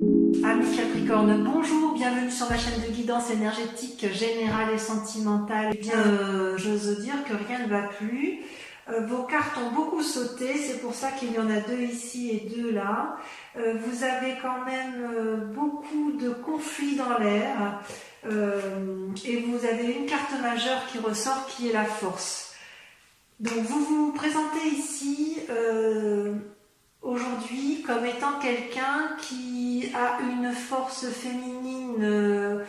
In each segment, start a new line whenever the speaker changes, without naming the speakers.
Amis Capricorne, bonjour, bienvenue sur ma chaîne de guidance énergétique générale et sentimentale. Eh bien, j'ose dire que rien ne va plus. Vos cartes ont beaucoup sauté, c'est pour ça qu'il y en a deux ici et deux là. Vous avez quand même beaucoup de conflits dans l'air et vous avez une carte majeure qui ressort qui est la force. Donc vous vous présentez ici aujourd'hui comme étant quelqu'un qui a une force féminine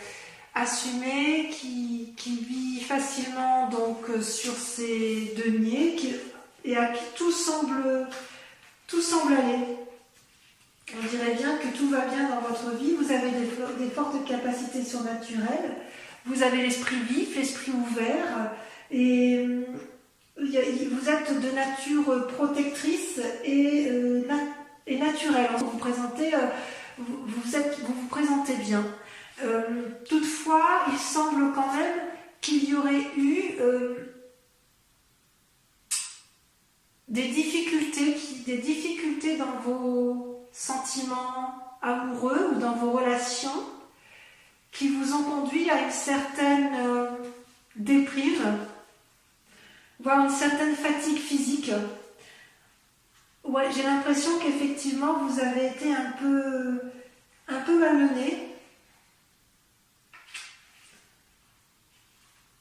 assumée, qui vit facilement donc sur ses deniers et à qui tout semble aller. On dirait bien que tout va bien dans votre vie, vous avez des fortes capacités surnaturelles, vous avez l'esprit vif, l'esprit ouvert et vous êtes de nature protectrice et naturelle. Vous vous présentez, vous vous présentez bien. Toutefois, il semble quand même qu'il y aurait eu des difficultés dans vos sentiments amoureux ou dans vos relations qui vous ont conduit à une certaine déprime, voire une certaine fatigue physique. Ouais, j'ai l'impression qu'effectivement vous avez été un peu malmené.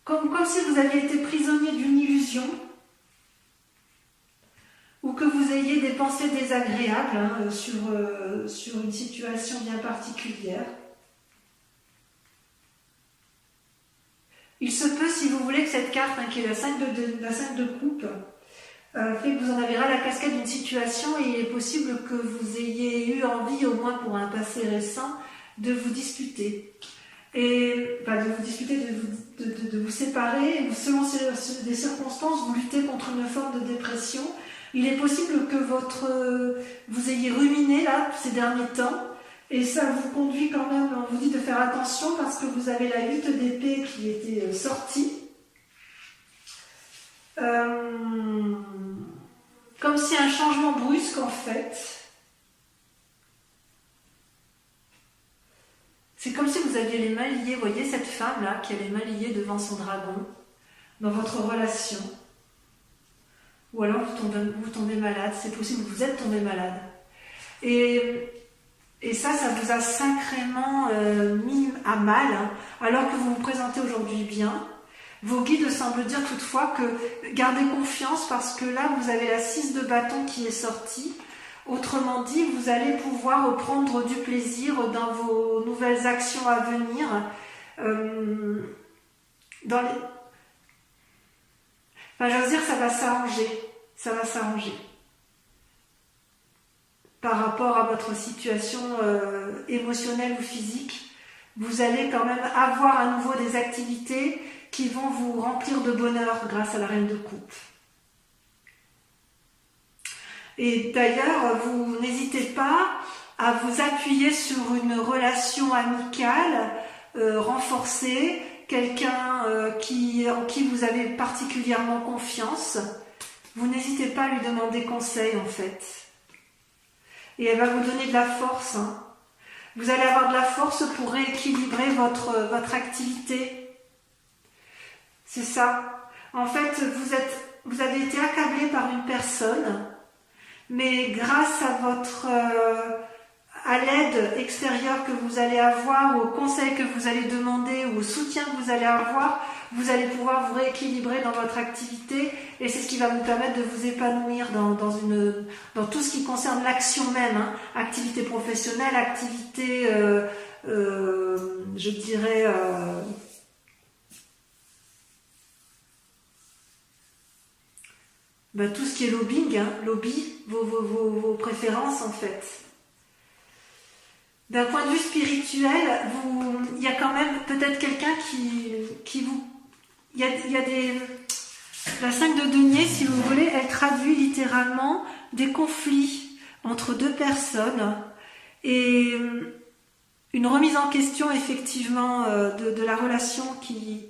Comme si vous aviez été prisonnier d'une illusion, ou que vous ayez des pensées désagréables sur une situation bien particulière. Il se peut, si vous voulez, que cette carte, qui est la 5 de coupe, fait que vous en avez ras la casquette d'une situation et il est possible que vous ayez eu envie, au moins pour un passé récent, de vous disputer. De vous séparer, et selon des circonstances, vous luttez contre une forme de dépression. Il est possible que vous ayez ruminé là ces derniers temps, et ça vous conduit quand même, on vous dit de faire attention parce que vous avez la 8 d'épée qui était sortie. Comme si un changement brusque en fait. C'est comme si vous aviez les mains liées, vous voyez cette femme là qui a les mains liées devant son dragon dans votre relation. Ou alors vous tombez malade, c'est possible que vous êtes tombé malade. Et ça vous a sacrément mis à mal, alors que vous vous présentez aujourd'hui bien. Vos guides semblent dire toutefois que gardez confiance parce que là vous avez la 6 de bâton qui est sortie. Autrement dit, vous allez pouvoir prendre du plaisir dans vos nouvelles actions à venir. J'ose dire, ça va s'arranger. Ça va s'arranger. Par rapport à votre situation émotionnelle ou physique, vous allez quand même avoir à nouveau des activités qui vont vous remplir de bonheur grâce à la reine de coupe. Et d'ailleurs, vous n'hésitez pas à vous appuyer sur une relation amicale renforcée, quelqu'un en qui vous avez particulièrement confiance. Vous n'hésitez pas à lui demander conseil en fait. Et elle va vous donner de la force. Vous allez avoir de la force pour rééquilibrer votre activité. C'est ça. En fait, vous avez été accablé par une personne, mais grâce à l'aide extérieure que vous allez avoir, au conseil que vous allez demander, ou au soutien que vous allez avoir, vous allez pouvoir vous rééquilibrer dans votre activité et c'est ce qui va vous permettre de vous épanouir dans tout ce qui concerne l'action même, activité professionnelle, activité, je dirais, tout ce qui est lobbying, lobby, vos préférences en fait. D'un point de vue spirituel, il y a quand même peut-être quelqu'un qui vous... La 5 de denier, si vous voulez, elle traduit littéralement des conflits entre deux personnes et une remise en question effectivement de la relation qui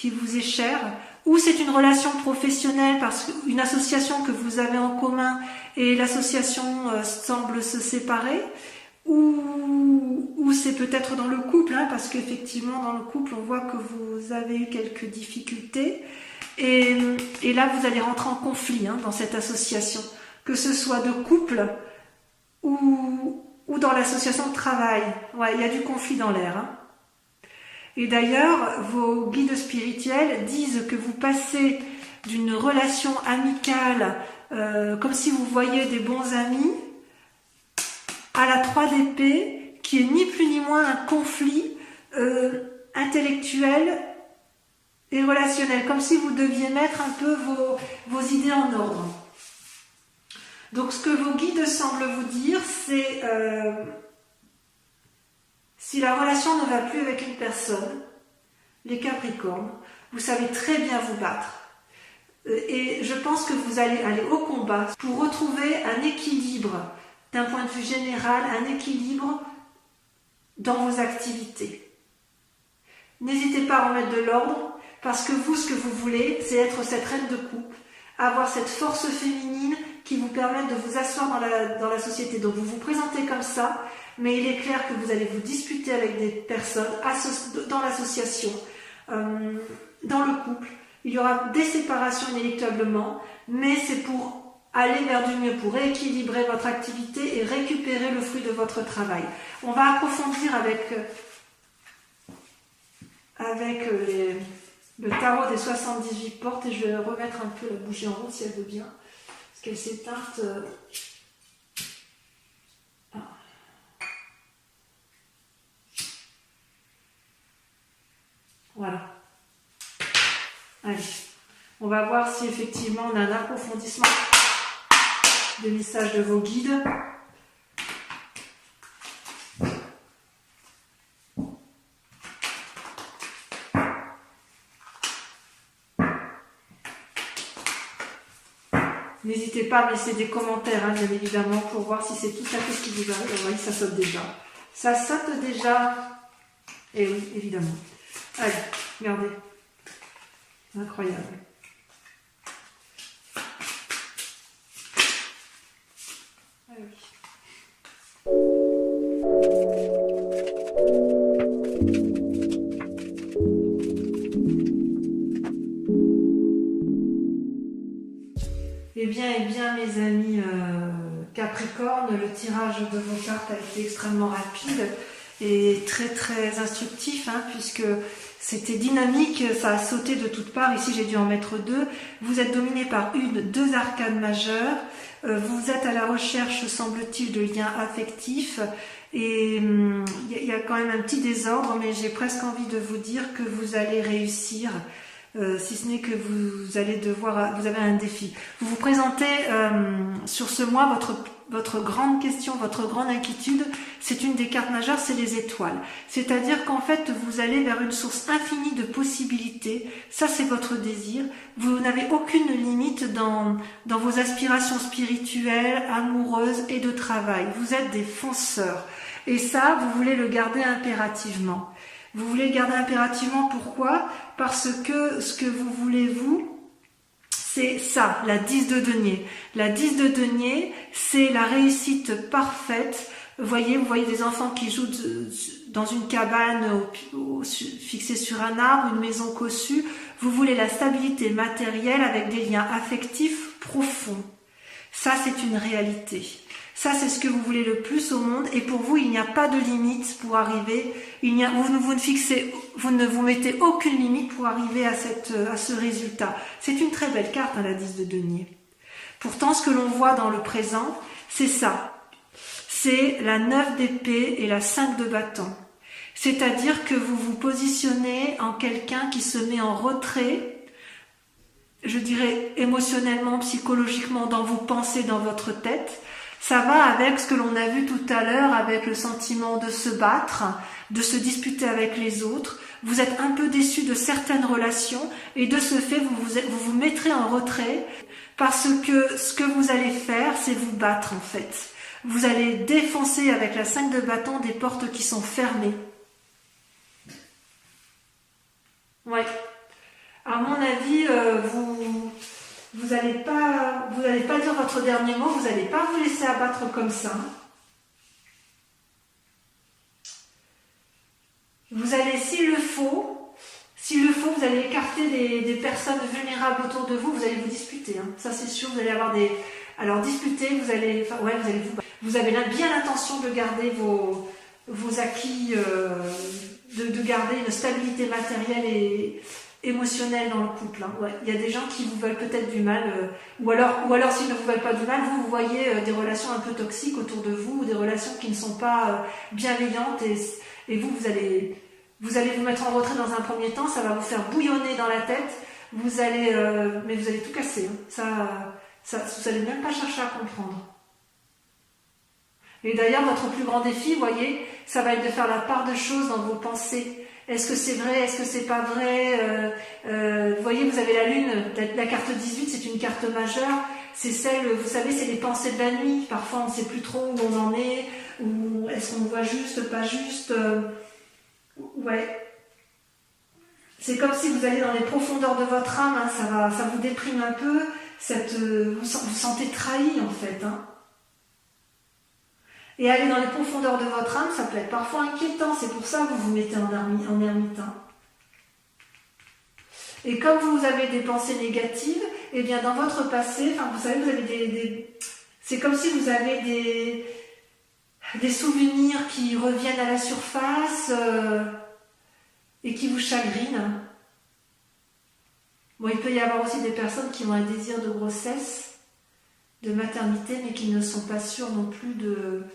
vous est chère, ou c'est une relation professionnelle parce qu'une association que vous avez en commun et l'association semble se séparer, ou c'est peut-être dans le couple, hein, parce qu'effectivement dans le couple on voit que vous avez eu quelques difficultés et là vous allez rentrer en conflit, hein, dans cette association, que ce soit de couple ou dans l'association de travail. Ouais, il y a du conflit dans l'air, hein. Et d'ailleurs, vos guides spirituels disent que vous passez d'une relation amicale, comme si vous voyiez des bons amis, à la 3 d'épée, qui est ni plus ni moins un conflit intellectuel et relationnel, comme si vous deviez mettre un peu vos idées en ordre. Donc ce que vos guides semblent vous dire, c'est si la relation ne va plus avec une personne, les Capricornes, vous savez très bien vous battre. Et je pense que vous allez aller au combat pour retrouver un équilibre, d'un point de vue général, un équilibre dans vos activités. N'hésitez pas à remettre de l'ordre, parce que vous, ce que vous voulez, c'est être cette reine de coupe, avoir cette force féminine qui vous permette de vous asseoir dans la société. Donc vous vous présentez comme ça, mais il est clair que vous allez vous disputer avec des personnes dans l'association, dans le couple. Il y aura des séparations inéluctablement, mais c'est pour aller vers du mieux, pour rééquilibrer votre activité et récupérer le fruit de votre travail. On va approfondir avec le tarot des 78 portes, et je vais remettre un peu la bougie en rond si elle veut bien, parce qu'elle s'est teinte. Voilà. Allez, on va voir si effectivement on a un approfondissement des messages de vos guides. N'hésitez pas à me laisser des commentaires, hein, bien évidemment, pour voir si c'est tout à fait ce qui vous arrive. Vous voyez, ça saute déjà. Ça saute déjà. Et oui, évidemment. Allez, regardez. Incroyable. Ah oui. Eh bien, mes amis Capricorne, le tirage de vos cartes a été extrêmement rapide et très très instructif, hein, puisque c'était dynamique, ça a sauté de toutes parts. Ici, j'ai dû en mettre 2. Vous êtes dominé par deux arcanes majeures. Vous êtes à la recherche, semble-t-il, de liens affectifs. Et il y a quand même un petit désordre, mais j'ai presque envie de vous dire que vous allez réussir. Si ce n'est que vous avez un défi. Vous vous présentez sur ce mois, votre grande question, votre grande inquiétude, c'est une des cartes majeures, c'est les étoiles. C'est-à-dire qu'en fait, vous allez vers une source infinie de possibilités. Ça, c'est votre désir. Vous n'avez aucune limite dans vos aspirations spirituelles, amoureuses et de travail. Vous êtes des fonceurs. Et ça, vous voulez le garder impérativement. Vous voulez le garder impérativement, pourquoi? Parce que ce que vous voulez, vous, c'est ça, la 10 de denier. La 10 de denier, c'est la réussite parfaite. Vous voyez des enfants qui jouent dans une cabane fixée sur un arbre, une maison cossue. Vous voulez la stabilité matérielle avec des liens affectifs profonds. Ça, c'est une réalité. Ça, c'est ce que vous voulez le plus au monde, et pour vous, il n'y a pas de limite pour arriver. Vous ne vous mettez aucune limite pour arriver à ce résultat. C'est une très belle carte, hein, la 10 de denier. Pourtant, ce que l'on voit dans le présent, c'est ça. C'est la 9 d'épée et la 5 de bâton. C'est-à-dire que vous vous positionnez en quelqu'un qui se met en retrait, je dirais émotionnellement, psychologiquement, dans vos pensées, dans votre tête. Ça va avec ce que l'on a vu tout à l'heure, avec le sentiment de se battre, de se disputer avec les autres. Vous êtes un peu déçu de certaines relations et de ce fait, vous vous mettrez en retrait parce que ce que vous allez faire, c'est vous battre en fait. Vous allez défoncer avec la 5 de bâton des portes qui sont fermées. Ouais. À mon avis, vous n'allez pas dire votre dernier mot, vous n'allez pas vous laisser abattre comme ça. vous allez, s'il le faut, vous allez écarter des personnes vulnérables autour de vous, vous allez vous disputer, hein. Ça c'est sûr, vous allez avoir des... Alors disputer, vous allez vous avez bien l'intention de garder vos acquis, de garder une stabilité matérielle et émotionnelle dans le couple, hein. Ouais. Il y a des gens qui vous veulent peut-être du mal, ou alors s'ils ne vous veulent pas du mal, vous voyez des relations un peu toxiques autour de vous, ou des relations qui ne sont pas bienveillantes, et vous allez vous mettre en retrait dans un premier temps, ça va vous faire bouillonner dans la tête, mais vous allez tout casser, hein. Vous n'allez même pas chercher à comprendre. Et d'ailleurs, votre plus grand défi, vous voyez, ça va être de faire la part de choses dans vos pensées. Est-ce que c'est vrai? Est-ce que c'est pas vrai? Vous voyez, vous avez la lune, la carte 18, c'est une carte majeure. C'est celle, vous savez, c'est les pensées de la nuit. Parfois, on ne sait plus trop où on en est, ou est-ce qu'on voit juste, pas juste. Ouais. C'est comme si vous allez dans les profondeurs de votre âme, hein, ça vous déprime un peu. Vous sentez trahi en fait, hein. Et aller dans les profondeurs de votre âme, ça peut être parfois inquiétant, c'est pour ça que vous vous mettez en ermite, hein. Et comme vous avez des pensées négatives, eh bien dans votre passé, enfin vous savez, vous avez c'est comme si vous avez des souvenirs qui reviennent à la surface et qui vous chagrinent. Bon, il peut y avoir aussi des personnes qui ont un désir de grossesse, de maternité, mais qui ne sont pas sûres non plus de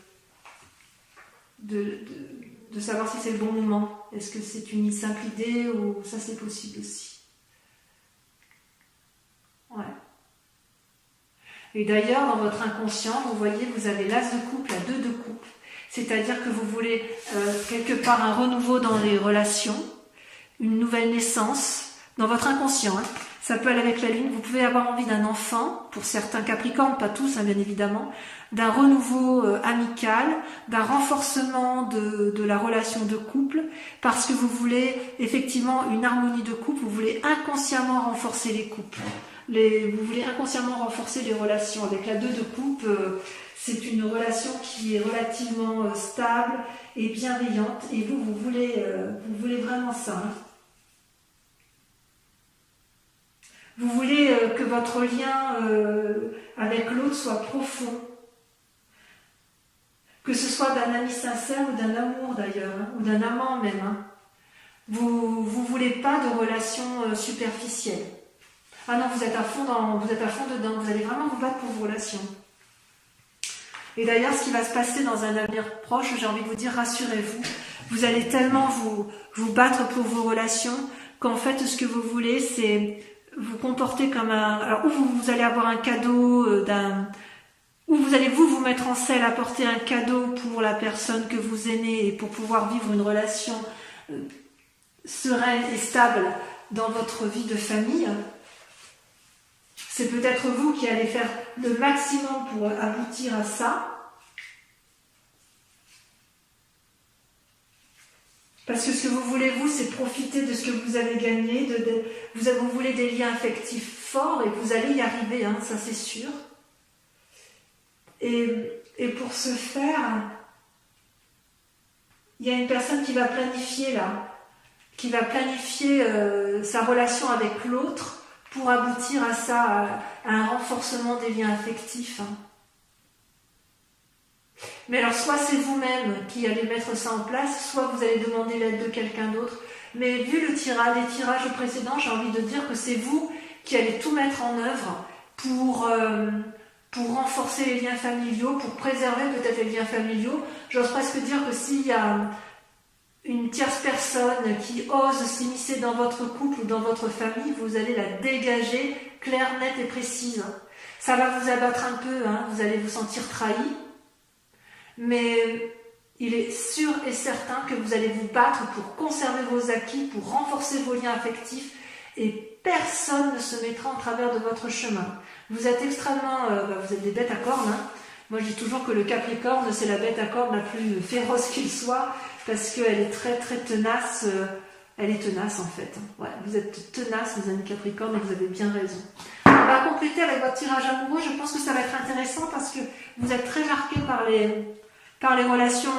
savoir si c'est le bon moment. Est-ce que c'est une simple idée ou ça c'est possible aussi. Ouais. Et d'ailleurs, dans votre inconscient, vous voyez, vous avez l'as de couple, la 2 de couple. C'est-à-dire que vous voulez quelque part un renouveau dans les relations, une nouvelle naissance, dans votre inconscient, hein. Ça peut aller avec la lune, vous pouvez avoir envie d'un enfant, pour certains capricornes, pas tous, hein, bien évidemment, d'un renouveau amical, d'un renforcement de la relation de couple, parce que vous voulez effectivement une harmonie de couple, vous voulez inconsciemment renforcer les couples, vous voulez inconsciemment renforcer les relations. Avec la 2 de couple, c'est une relation qui est relativement stable et bienveillante, et vous voulez vraiment ça, hein. Vous voulez que votre lien avec l'autre soit profond. Que ce soit d'un ami sincère ou d'un amour d'ailleurs, hein, ou d'un amant même, hein. Vous voulez pas de relations superficielles. Ah non, vous êtes à fond dedans, vous allez vraiment vous battre pour vos relations. Et d'ailleurs, ce qui va se passer dans un avenir proche, j'ai envie de vous dire, rassurez-vous, vous allez tellement vous battre pour vos relations qu'en fait, ce que vous voulez, c'est vous comporter comme alors où vous allez avoir un cadeau où vous allez vous mettre en selle, apporter un cadeau pour la personne que vous aimez et pour pouvoir vivre une relation sereine et stable dans votre vie de famille. C'est peut-être vous qui allez faire le maximum pour aboutir à ça. Parce que ce que vous voulez, vous, c'est profiter de ce que vous avez gagné. Vous voulez des liens affectifs forts et vous allez y arriver, hein, ça c'est sûr. Et pour ce faire, il y a une personne qui va planifier là, qui va planifier sa relation avec l'autre pour aboutir à ça, à un renforcement des liens affectifs, hein. Mais alors, soit c'est vous-même qui allez mettre ça en place, soit vous allez demander l'aide de quelqu'un d'autre. Mais vu les tirages précédents, j'ai envie de dire que c'est vous qui allez tout mettre en œuvre pour renforcer les liens familiaux, pour préserver peut-être les liens familiaux. J'ose presque dire que s'il y a une tierce personne qui ose s'immiscer dans votre couple ou dans votre famille, vous allez la dégager claire, nette et précise. Ça va vous abattre un peu, hein, vous allez vous sentir trahi. Mais il est sûr et certain que vous allez vous battre pour conserver vos acquis, pour renforcer vos liens affectifs, et personne ne se mettra en travers de votre chemin. Vous êtes extrêmement... vous êtes des bêtes à cornes, hein. Moi je dis toujours que le Capricorne, c'est la bête à cornes la plus féroce qu'il soit, parce qu'elle est très très tenace. Elle est tenace en fait. Ouais, vous êtes tenace, les amis Capricorne, et vous avez bien raison. On va compléter avec votre tirage amoureux. Je pense que ça va être intéressant parce que vous êtes très marqués par les relations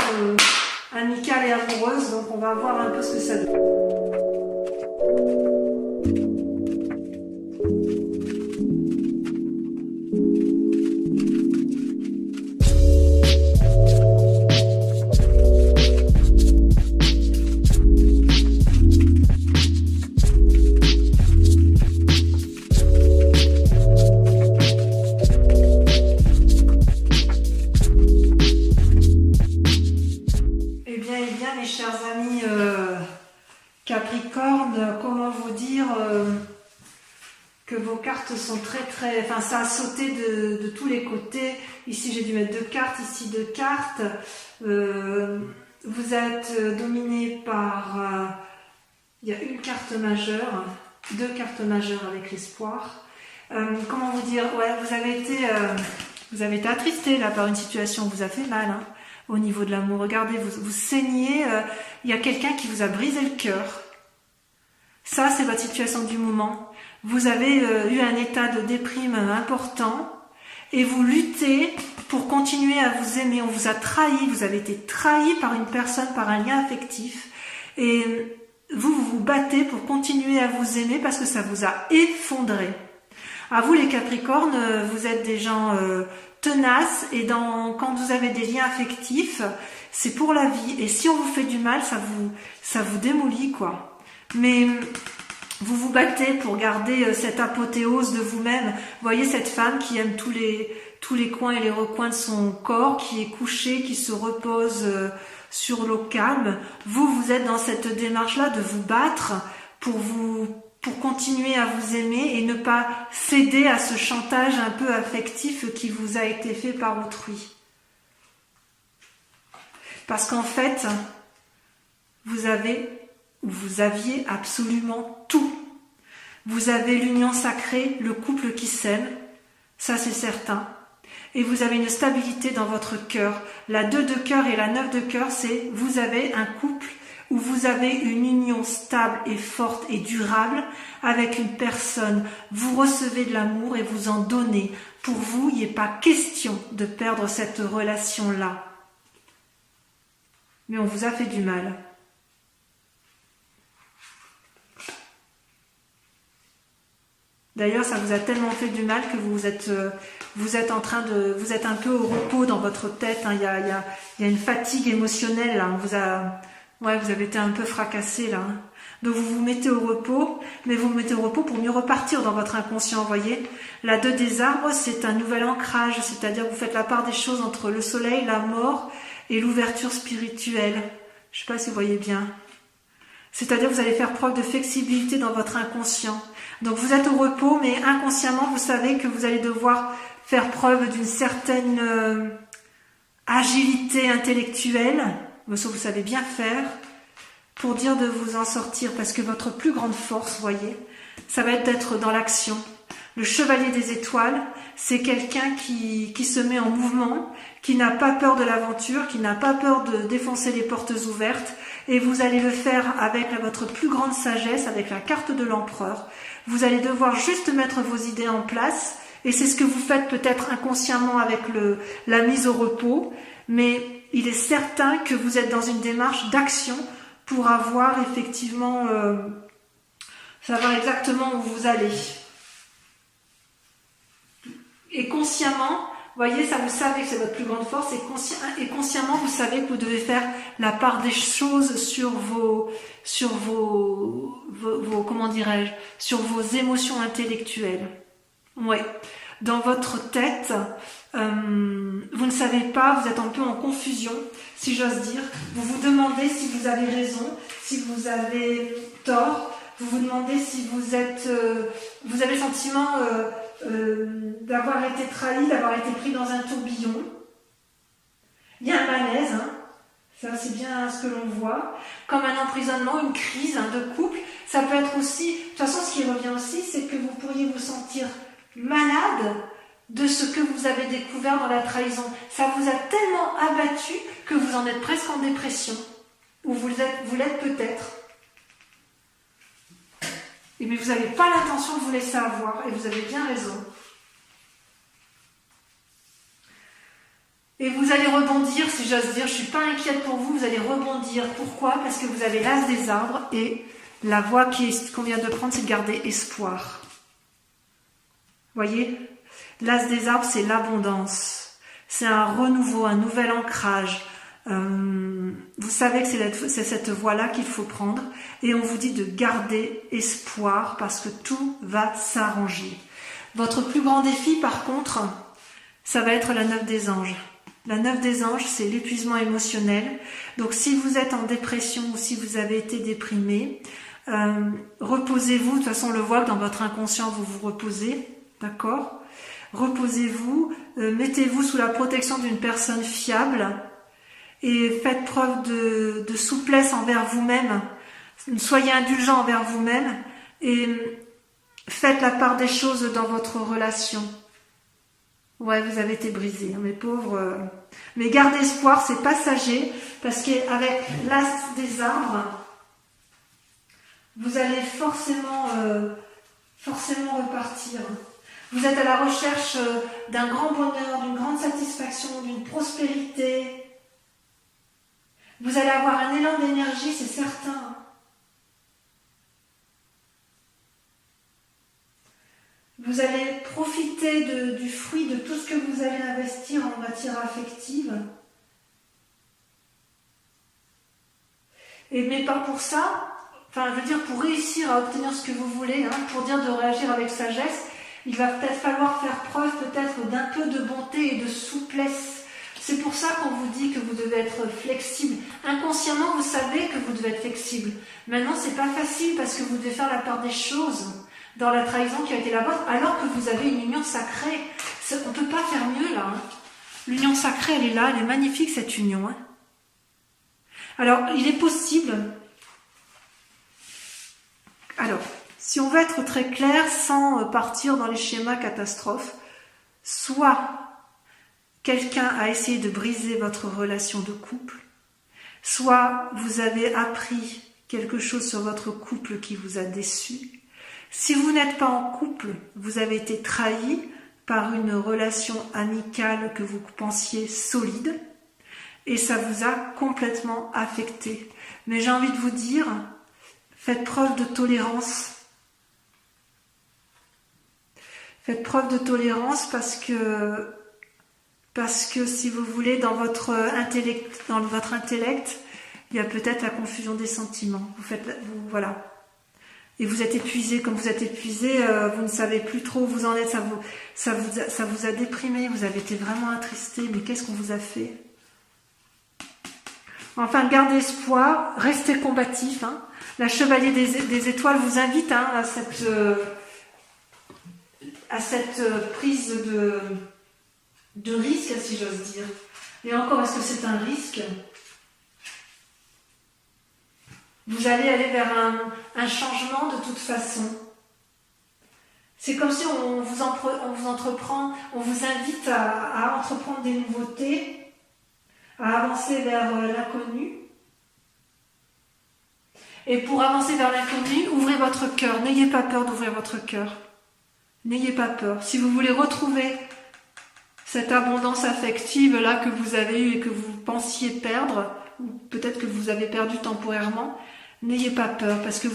amicales et amoureuse, donc on va voir un peu ce que ça donne. Mes chers amis Capricorne, comment vous dire que vos cartes sont très, enfin ça a sauté de tous les côtés. Ici j'ai dû mettre 2 cartes, ici 2 cartes. Vous êtes dominé par, il y a une carte majeure, 2 cartes majeures avec l'espoir. Comment vous dire, ouais, vous avez été attristé là par une situation, vous a fait mal. Hein. Au niveau de l'amour, regardez, vous saignez, il y a quelqu'un qui vous a brisé le cœur. Ça, c'est votre situation du moment. Vous avez eu un état de déprime important et vous luttez pour continuer à vous aimer. On vous a trahi, vous avez été trahi par une personne, par un lien affectif. Et vous vous battez pour continuer à vous aimer parce que ça vous a effondré. À vous les Capricornes, vous êtes des gens tenaces et quand vous avez des liens affectifs, c'est pour la vie. Et si on vous fait du mal, ça vous démolit quoi. Mais vous vous battez pour garder cette apothéose de vous-même. Voyez cette femme qui aime tous les coins et les recoins de son corps, qui est couchée, qui se repose sur l'eau calme. Vous êtes dans cette démarche-là de vous battre pour continuer à vous aimer et ne pas céder à ce chantage un peu affectif qui vous a été fait par autrui. Parce qu'en fait, vous aviez absolument tout. Vous avez l'union sacrée, le couple qui s'aime, ça c'est certain. Et vous avez une stabilité dans votre cœur. La 2 de cœur et la 9 de cœur, c'est vous avez un couple où vous avez une union stable et forte et durable avec une personne. Vous recevez de l'amour et vous en donnez. Pour vous, il n'est pas question de perdre cette relation-là. Mais on vous a fait du mal. D'ailleurs, ça vous a tellement fait du mal que vous êtes un peu au repos dans votre tête. Hein. Il y a une fatigue émotionnelle. Là. Vous avez été un peu fracassé là. Hein. Donc vous vous mettez au repos, mais vous vous mettez au repos pour mieux repartir dans votre inconscient, voyez. La 2 des arbres, c'est un nouvel ancrage, c'est-à-dire que vous faites la part des choses entre le soleil, la mort et l'ouverture spirituelle. Je ne sais pas si vous voyez bien. C'est-à-dire que vous allez faire preuve de flexibilité dans votre inconscient. Donc vous êtes au repos, mais inconsciemment, vous savez que vous allez devoir faire preuve d'une certaine agilité intellectuelle, ça vous savez bien faire, pour dire de vous en sortir, parce que votre plus grande force, voyez, ça va être d'être dans l'action. Le chevalier des étoiles, c'est quelqu'un qui se met en mouvement, qui n'a pas peur de l'aventure, qui n'a pas peur de défoncer les portes ouvertes, et vous allez le faire avec votre plus grande sagesse, avec la carte de l'empereur. Vous allez devoir juste mettre vos idées en place, et c'est ce que vous faites peut-être inconsciemment avec la mise au repos, mais il est certain que vous êtes dans une démarche d'action pour avoir effectivement, savoir exactement où vous allez. Et consciemment, voyez, ça vous savez que c'est votre plus grande force, et consciemment vous savez que vous devez faire la part des choses sur vos comment dirais-je, sur vos émotions intellectuelles. Ouais. Dans votre tête, vous ne savez pas, vous êtes un peu en confusion, si j'ose dire. Vous vous demandez si vous avez raison, si vous avez tort. Vous vous demandez si vous avez le sentiment d'avoir été trahi, d'avoir été pris dans un tourbillon. Il y a un malaise, hein. Ça c'est bien ce que l'on voit. Comme un emprisonnement, une crise de couple. Ça peut être aussi, de toute façon ce qui revient aussi, c'est que vous pourriez vous sentir malade de ce que vous avez découvert dans la trahison. Ça vous a tellement abattu que vous en êtes presque en dépression. Ou vous l'êtes peut-être. Mais vous n'avez pas l'intention de vous laisser avoir, et vous avez bien raison. Et vous allez rebondir, si j'ose dire, je ne suis pas inquiète pour vous, vous allez rebondir. Pourquoi? Parce que vous avez l'as des arbres et la voie qu'on vient de prendre, c'est de garder espoir. Voyez? L'as des arbres, c'est l'abondance. C'est un renouveau, un nouvel ancrage. Vous savez que c'est cette voie-là qu'il faut prendre. Et on vous dit de garder espoir parce que tout va s'arranger. Votre plus grand défi, par contre, ça va être la 9 des anges. La 9 des anges, c'est l'épuisement émotionnel. Donc si vous êtes en dépression ou si vous avez été déprimé, reposez-vous. De toute façon, on le voit que dans votre inconscient, vous vous reposez. D'accord? Reposez-vous, mettez-vous sous la protection d'une personne fiable et faites preuve de souplesse envers vous-même. Soyez indulgent envers vous-même et faites la part des choses dans votre relation. Ouais, vous avez été brisés, mes pauvres. Mais gardez espoir, c'est passager, parce qu'avec l'as des arbres, vous allez forcément repartir. Vous êtes à la recherche d'un grand bonheur, d'une grande satisfaction, d'une prospérité. Vous allez avoir un élan d'énergie, c'est certain. Vous allez profiter du fruit de tout ce que vous allez investir en matière affective. Mais pas pour ça, enfin je veux dire pour réussir à obtenir ce que vous voulez, pour dire de réagir avec sagesse, il va peut-être falloir faire preuve peut-être d'un peu de bonté et de souplesse. C'est pour ça qu'on vous dit que vous devez être flexible. Inconsciemment, vous savez que vous devez être flexible. Maintenant, c'est pas facile parce que vous devez faire la part des choses dans la trahison qui a été la vôtre, alors que vous avez une union sacrée. On ne peut pas faire mieux là. L'union sacrée, elle est là, elle est magnifique cette union. Alors, il est possible... Alors, si on veut être très clair, sans partir dans les schémas catastrophes, soit quelqu'un a essayé de briser votre relation de couple, soit vous avez appris quelque chose sur votre couple qui vous a déçu. Si vous n'êtes pas en couple, vous avez été trahi par une relation amicale que vous pensiez solide et ça vous a complètement affecté. Mais j'ai envie de vous dire, faites preuve de tolérance. Faites preuve de tolérance parce que si vous voulez, dans votre intellect, il y a peut-être la confusion des sentiments. Voilà. Et vous êtes épuisé, comme vous êtes épuisé, vous ne savez plus trop où vous en êtes, ça vous a déprimé, vous avez été vraiment attristé, mais qu'est-ce qu'on vous a fait? Enfin, gardez espoir, restez combatif. La chevalier des étoiles vous invite à cette prise de risque, si j'ose dire. Et encore, est-ce que c'est un risque? Vous allez aller vers un changement de toute façon. C'est comme si on vous invite à entreprendre des nouveautés, à avancer vers l'inconnu. Et pour avancer vers l'inconnu, ouvrez votre cœur. N'ayez pas peur d'ouvrir votre cœur. N'ayez pas peur. Si vous voulez retrouver cette abondance affective là que vous avez eue et que vous pensiez perdre, ou peut-être que vous avez perdu temporairement, n'ayez pas peur, parce que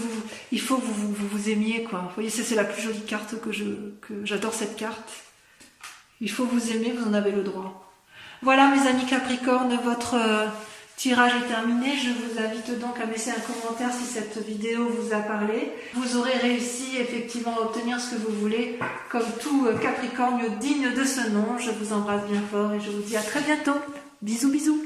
il faut que vous aimiez, quoi. Vous voyez, c'est la plus jolie carte que j'adore cette carte. Il faut vous aimer, vous en avez le droit. Voilà, mes amis Capricorne, votre tirage est terminé. Je vous invite donc à laisser un commentaire si cette vidéo vous a parlé. Vous aurez réussi effectivement à obtenir ce que vous voulez, comme tout Capricorne digne de ce nom. Je vous embrasse bien fort et je vous dis à très bientôt. Bisous, bisous.